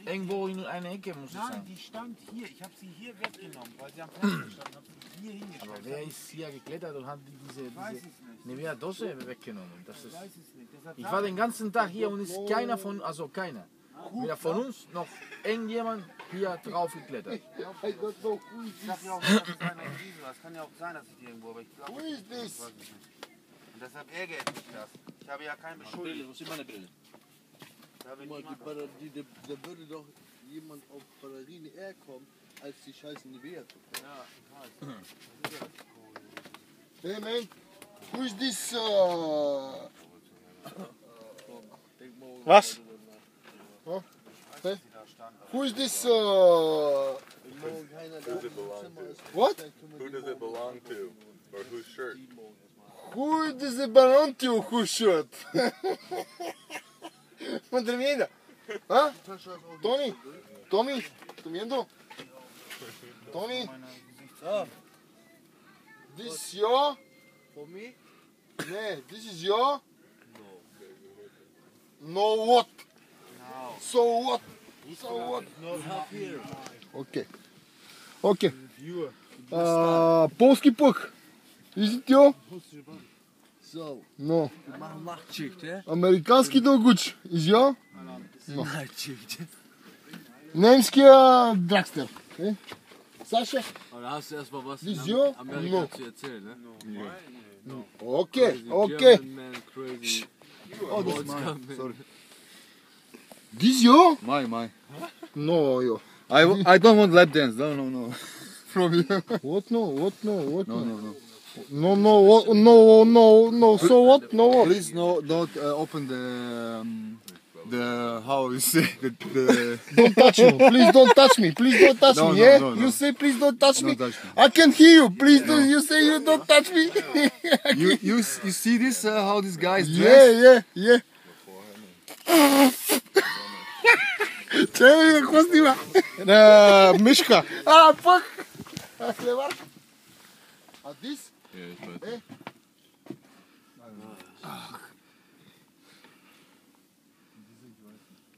irgendwo in eine Ecke muss es Nein, sein. die stand hier. Ich habe sie hier weggenommen, weil sie am Fenster stand. Habe sie hier hingestellt. Aber wer ist hier geklettert und hat diese Nevea-Dose weggenommen? Das ist, Ich weiß es nicht. Deshalb ich war den ganzen Tag hier und ist keiner von, also keiner, weder von uns noch irgendjemand hier drauf geklettert. Ich sag ja auch nicht, dass es einer gewesen war. Es kann ja auch sein, dass ich die irgendwo, aber ich glaube, ich weiß es nicht. Und deshalb ärgert mich das. Ich habe ja keinen beschuldigt. Wo ist meine Brille? Da wird Guck mal, niemand- da würde doch jemand auf Batterien eher kommen, als die scheiß Nivea zu kaufen. Ja, ich weiß. Das ist ja cool. Hey man, who is this? Was? Hey, Da stand who is this? What? Who does it belong to? Or whose shirt? Who does it belong to? Who should? Madre mía. ¿Ah? Tony, Tommy, ¿estás viendo? Tony, this is your? For me? Yeah, this is your? No what? So what? So what? Okay. Okay. Polski puch. Is it your? So, No. wir machen Nachtschicht, hä? Amerikanski doguć. Is your? Nachtschicht. Nemski dragster. Okay. Sascha? Aber da hast du erstmal was This in your? Amerika No. zu erzählen, ne? Okay, Crazy okay. German man, crazy. Oh, this is Vodka mine. man. Sorry. This your? My. No, yo. I don't want lap dance. No. From you. What no? What no? What no? No. No, what? No. So what? No what? Please don't open the how you say the Don't touch me. Please don't touch me. Please don't touch No, me. no, Yeah? no. You say please don't touch me. Don't touch me. I can hear you. Please don't. You say you don't touch me. you see this how this guy is dressed? Yeah. Čemu kako snima? Miška. Fuck. A this?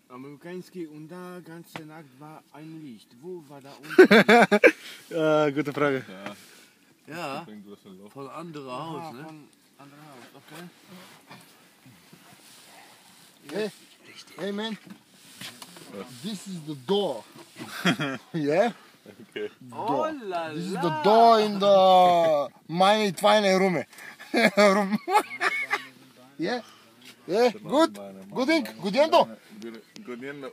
Amerykański und da ganze Nacht war ein Licht. Wo war da unten? Gute Frage. Ja, von anderer Haus, ne? Von anderem Haus, okay. Hey man. This is the door. Yeah? Oh la This is the door in the meine kleine Room. Yeah? Yeah? Good? Good thing? Good endo? Good in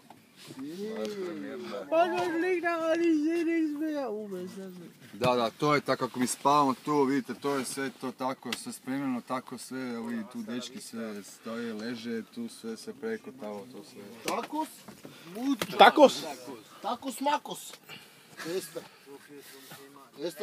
Da, to je tako kako mi spavamo tu, vidite, to je sve to tako, sve spremljeno, tako sve, ovi tu dečki sve stoje, leže, tu sve se preko tamo, to sve. Tacos? Tacos? Tacos macos. Este.